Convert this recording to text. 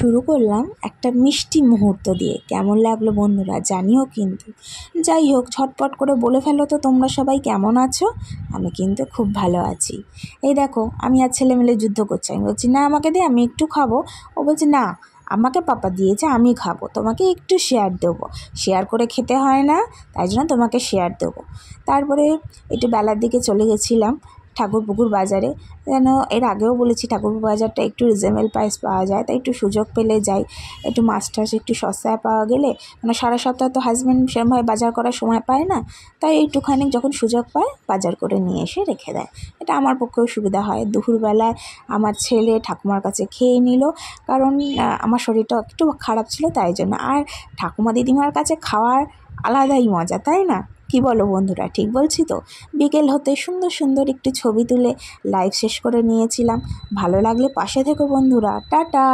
শুরু করলাম একটা মিষ্টি মুহূর্ত দিয়ে। কেমন লাগলো বন্ধুরা জানিও কিন্তু। যাই হোক, ঝটপট করে বলে ফেলো তো তোমরা সবাই কেমন আছো। আমি কিন্তু খুব ভালো আছি। এই দেখো, আমি আর ছেলে মিলে যুদ্ধ করছি। আমি বলছি না আমাকে দে, আমি একটু খাবো। ও বলছে না, আমাকে পাপা দিয়েছে, আমি খাবো, তোমাকে একটু শেয়ার দেবো। শেয়ার করে খেতে হয় না, তাই জন্য তোমাকে শেয়ার দেবো। তারপরে একটু বেলার দিকে চলে গেছিলাম ঠাকুরপুকুর বাজারে। যেন এর আগেও বলেছি, ঠাকুরপুকুর বাজারটা একটু রিজনেবল প্রাইস পাওয়া যায়, তাই একটু সুযোগ পেলে যাই। একটু মাছ টাছ একটু সস্তায় পাওয়া গেলে, মানে সারা সপ্তাহ তো হাজব্যান্ড সেরকমভাবে বাজার করার সময় পায় না, তাই একটুখানি যখন সুযোগ পায় বাজার করে নিয়ে এসে রেখে দেয়। এটা আমার পক্ষেও সুবিধা হয়। দুপুরবেলায় আমার ছেলে ঠাকুমার কাছে খেয়ে নিল, কারণ আমার শরীরটা একটু খারাপ ছিল তাই জন্য। আর ঠাকুমা দিদিমার কাছে খাওয়ার আলাদাই মজা, তাই না? কি বলো বন্ধুরা, ঠিক বলছি তো? বিকেল হতে সুন্দর সুন্দর একটু ছবি তুলে লাইভ শেষ করে নিয়েছিলাম। ভালো লাগলে পাশে থেকো বন্ধুরা। টাটা।